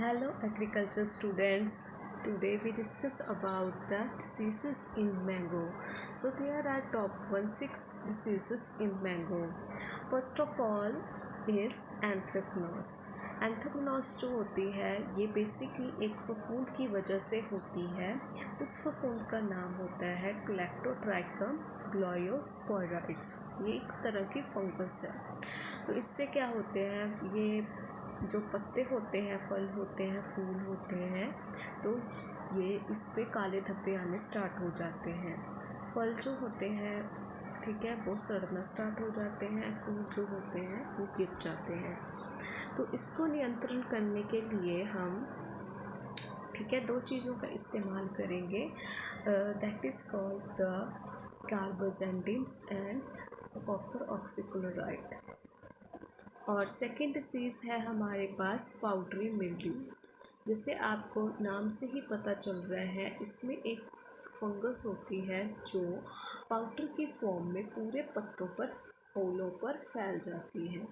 Hello agriculture students. Today we discuss about the diseases in mango. So there are top 16 diseases in mango. First of all is anthracnose. Anthracnose जो होती है ये basically एक फफूंद की वजह से होती है। उस फफूंद का नाम होता है क्लैक्टोट्राइकम ग्लोयोस्पोराइड्स। ये एक तरह की फंगस है। तो इससे क्या होते हैं, ये जो पत्ते होते हैं, फल होते हैं, फूल होते हैं, तो ये इस पे काले धब्बे आने स्टार्ट हो जाते हैं। फल जो होते हैं, ठीक है, वो सड़ना स्टार्ट हो जाते हैं। फूल जो होते हैं वो गिर जाते हैं। तो इसको नियंत्रण करने के लिए हम, ठीक है, दो चीज़ों का इस्तेमाल करेंगे। That is called the carbendazim and copper oxychloride. और सेकेंड डिसीज़ है हमारे पास पाउडरी मिल्ड्यू। जिससे आपको नाम से ही पता चल रहा है, इसमें एक फंगस होती है जो पाउडर की फॉर्म में पूरे पत्तों पर, फूलों पर फैल जाती है।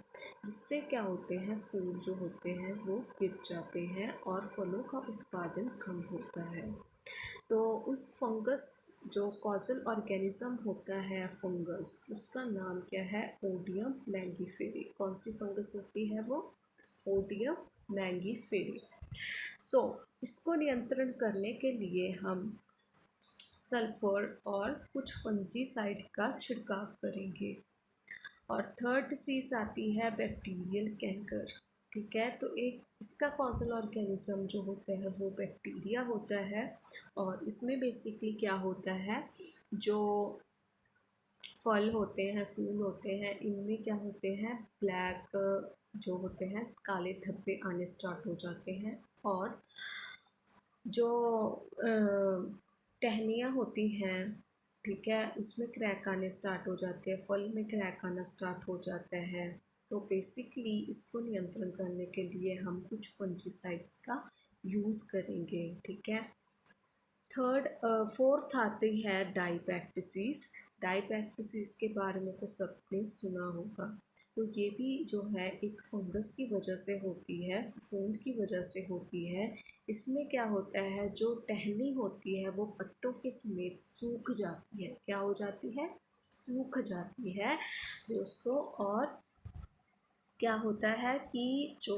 जिससे क्या होते हैं, फूल जो होते हैं वो गिर जाते हैं और फलों का उत्पादन कम होता है। तो उस फंगस जो कॉजल ऑर्गेनिज्म होता है फंगस, उसका नाम क्या है, ओडियम मैंगीफेरी। कौन सी फंगस होती है वो, ओडियम मैंगीफेरी। सो इसको नियंत्रण करने के लिए हम सल्फर और कुछ फंजीसाइड का छिड़काव करेंगे। और थर्ड डिसीज़ आती है बैक्टीरियल कैंकर। ठीक है, तो एक इसका कॉजल ऑर्गेनिज्म जो होता है वो बैक्टीरिया होता है। और इसमें बेसिकली क्या होता है, जो फल होते हैं, फूल होते हैं, इनमें क्या होते हैं, ब्लैक जो होते हैं, काले धब्बे आने स्टार्ट हो जाते हैं। और जो टहनियाँ होती हैं, ठीक है, उसमें क्रैक आने स्टार्ट हो जाते हैं, फल में क्रैक आना स्टार्ट हो जाता है। तो बेसिकली इसको नियंत्रण करने के लिए हम कुछ फंजीसाइड्स का यूज़ करेंगे। ठीक है। फोर्थ आती है डाईबैक डिसीज़। डाईबैक डिसीज़ के बारे में तो सबने सुना होगा। तो ये भी जो है एक फंगस की वजह से होती है, फफूंद की वजह से होती है। इसमें क्या होता है, जो टहनी होती है वो पत्तों के समेत सूख जाती है। क्या हो जाती है, सूख जाती है दोस्तों। और क्या होता है कि जो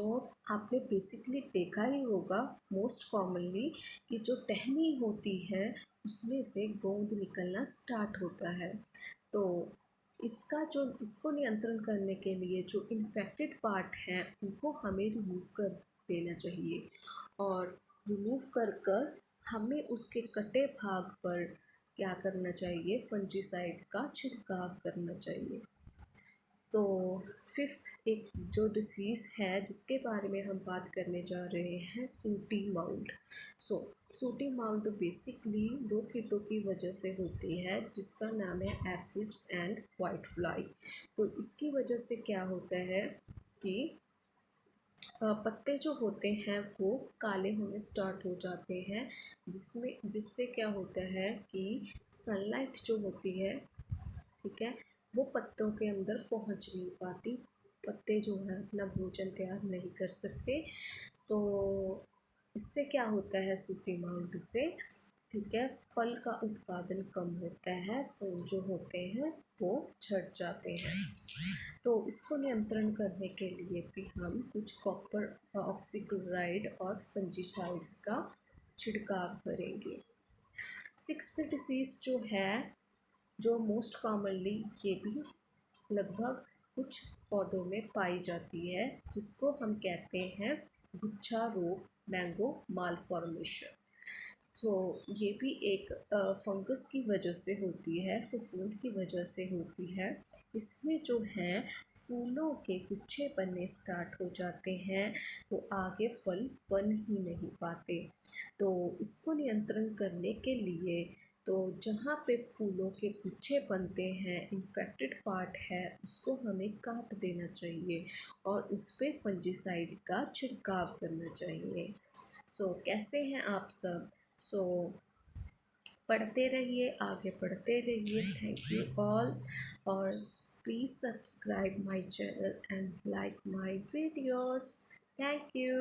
आपने बेसिकली देखा ही होगा मोस्ट कॉमनली, कि जो टहनी होती है उसमें से गोंद निकलना स्टार्ट होता है। तो इसको नियंत्रण करने के लिए जो इन्फेक्टेड पार्ट हैं उनको हमें रिमूव कर देना चाहिए। और रिमूव कर हमें उसके कटे भाग पर क्या करना चाहिए, फंजीसाइड का छिड़काव करना चाहिए। तो फिफ्थ एक जो डिसीज़ है जिसके बारे में हम बात करने जा रहे हैं, सूटी माउल्ड। सूटी माउल्ड बेसिकली दो कीटों की वजह से होती है, जिसका नाम है एफिड्स एंड वाइट फ्लाई। तो इसकी वजह से क्या होता है कि पत्ते जो होते हैं वो काले होने स्टार्ट हो जाते हैं, जिससे क्या होता है कि सनलाइट जो होती है, ठीक है, वो पत्तों के अंदर पहुंच नहीं पाती। पत्ते जो है अपना भोजन तैयार नहीं कर सकते। तो इससे क्या होता है, सूटी माउल्ड से, ठीक है, फल का उत्पादन कम होता है, फूल जो होते हैं वो झड़ जाते हैं। तो इसको नियंत्रण करने के लिए भी हम कुछ कॉपर ऑक्सीक्लोराइड और फंजीसाइड्स का छिड़काव करेंगे। सिक्स्थ डिसीज़ जो है, जो मोस्ट कॉमनली ये भी लगभग कुछ पौधों में पाई जाती है, जिसको हम कहते हैं गुच्छा रोग, मैंगो मालफॉर्मेशन। तो ये भी एक फंगस की वजह से होती है, फफूंद की वजह से होती है। इसमें जो है फूलों के गुच्छे बनने स्टार्ट हो जाते हैं, तो आगे फल बन ही नहीं पाते। तो इसको नियंत्रण करने के लिए, तो जहाँ पे फूलों के गुच्छे बनते हैं, इन्फेक्टेड पार्ट है, उसको हमें काट देना चाहिए और उस पर फंजीसाइड का छिड़काव करना चाहिए। कैसे हैं आप सब? पढ़ते रहिए, आगे पढ़ते रहिए। Thank you all. और please subscribe my channel and like my videos. Thank you.